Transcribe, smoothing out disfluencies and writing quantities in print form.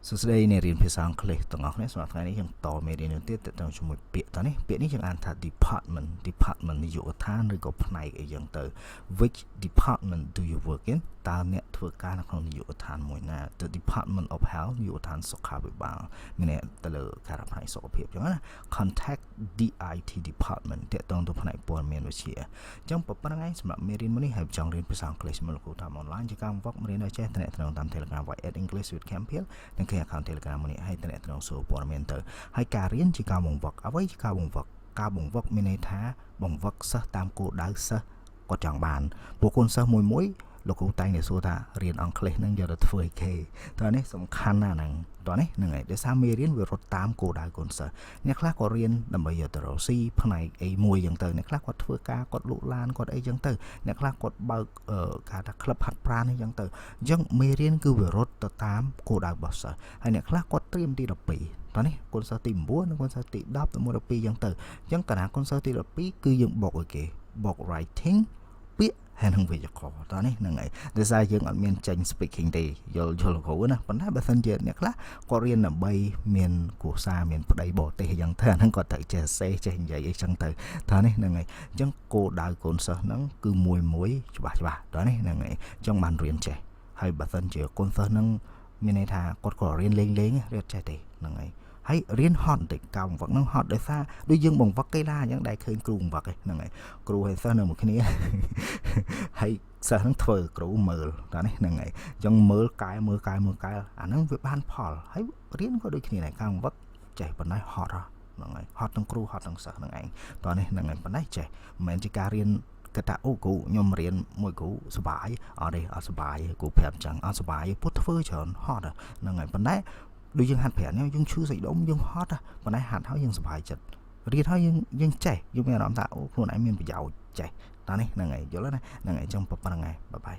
សួស្តីអ្នករៀនភាសាអង់គ្លេសទាំងអស់គ្នាសម្រាប់ថ្ងៃនេះយើងតមេរៀននេះទៀតទៅជាមួយពាក្យតនេះពាក្យនេះយើងអានថា department នាយកដ្ឋានឬក៏ផ្នែកអីចឹងទៅ which department do you work in តើអ្នកធ្វើការនៅក្នុងនាយកដ្ឋានមួយណា the department of health នាយកដ្ឋានសុខាភិបាលមានអ្នកទៅលើការផ្នែកសុខភាពចឹងណា contact the IT department តាក់ទងទៅផ្នែកព័ត៌មានវិទ្យាអញ្ចឹងប៉ុណ្្នឹងឯងសម្រាប់មេរៀនមួយនេះហើយចង់រៀនភាសាអង់គ្លេសជាមួយលោកគ្រូតាមអនឡាញជាការបង្វឹកមេរៀនឲ្យចេះតំណតាម Telegram White English with Campbell និងaccount Telegram មួយនេះឲ្យតំណសួរព័ត៌មានទៅហើយការរៀនជាការបង្វឹកអ្វីជាការបង្វឹកមានន័យថាបង្វឹកសិស្សតាមគោលដៅសិស្សគាត់ចង់បានពួកគុណសិស្សមួយលោកគ្រូតែងតែសួរថារៀនអង់គ្លេសនឹងយកទៅធ្វើអីគេតើនេះសំខាន់ណាស់ហ្នឹងតើនេះហ្នឹងហើយដោយសារមេរៀនវារត់តាមគោលដៅគុណសិស្សអ្នកខ្លះក៏រៀនដើម្បីយកទៅរកស៊ីផ្នែកអីមួយចឹងទៅអ្នកខ្លះគាត់ធ្វើការគាត់លក់ឡានគាត់អីចឹងទៅអ្នកខ្លះគាត់បើកការថាក្លឹបហាត់ប្រាណអីចឹងទៅអញ្ចឹងមេរៀនគឺវារត់ទៅតាមគោលដៅរបស់សិស្សហើយអ្នកខ្លះគាត់ត្រៀមទី12តោះនេះគុណសិស្សទី9និងគុណសិស្សទី10ទៅ12ចឹងទៅអញ្ចឹងកាលណាគុណសិស្សទី12គឺយើងបូកឲ្យគេបូក writing ពាក្យហើយនឹងវិជ្ជាករតោះនេះហ្នឹងហើយដោយសារយើងអត់មានចេញ speaking ទេយល់លោកគ្រូណាប៉ុន្តែបើសិនជាអ្នកខ្លះគាត់រៀនដើម្បីមានគូសារមានប្តីបរទេសយ៉ាងទៅអាហ្នឹងគាត់ត្រូវចេះសេចេះនិយាយអីចឹងទៅតោះនេះហ្នឹងហើយអញ្ចឹងគោលដៅកូនសិស្សហ្នឹងគឺមួយច្បាស់តោះនេះហ្នឹងហើយអញ្ចឹងបានរៀនចេះហើយបើសិនជាកូនសិស្សហ្នឹងមានន័យថាគាត់ក៏រៀនលេងរៀនចេះទេហ្នឹងហើយហើយរៀនហត់បន្តិចការបង្វឹកនឹងហត់ដោយសារដូចយើងបង្វឹកកីឡាអញ្ចឹងដែលឃើញគ្រូបង្វឹកហ្នឹងហើយគ្រូហើយសិស្សនៅមួយគ្នាហើយសិស្សហ្នឹងធ្វើគ្រូមើលតើនេះហ្នឹងហើយអញ្ចឹងមើលកែអាហ្នឹងវាបានផលហើយរៀនក៏ដូចគ្នាដែរការបង្វឹកចេះប៉ុណ្ណេះហត់ហ្នឹងហើយហត់ទាំងគ្រូហត់ទាំងសិស្សហ្នឹងឯងតើនេះហ្នឹងហើយប៉ុណ្ណេះចេះមិនមែនជាការរៀនគាត់ថាអូគ្រូខ្ញុំរៀនមួយគ្រូសុបាយអត់ទេអត់សុបាយគ្រូប្រាប់អញ្ចឹងអត់សុបាយពុតធ្វើច្រើនហត់ហ្នឹងហើយប៉ុន្តែដូចយើងហាត់ប្រាណយើងឈឺសាច់ដុំយើងហត់ប៉ុន្តែហាត់ហើយយើងសុបាយចិត្តរៀនហើយយើងចេះយើងមានអារម្មណ៍ថាអូខ្លួនឯងមានប្រយោជន៍ចេះតើនេះហ្នឹងហើយយល់ណាហ្នឹងហើយអញ្ចឹងប៉ុណ្្នឹងហើយបាយ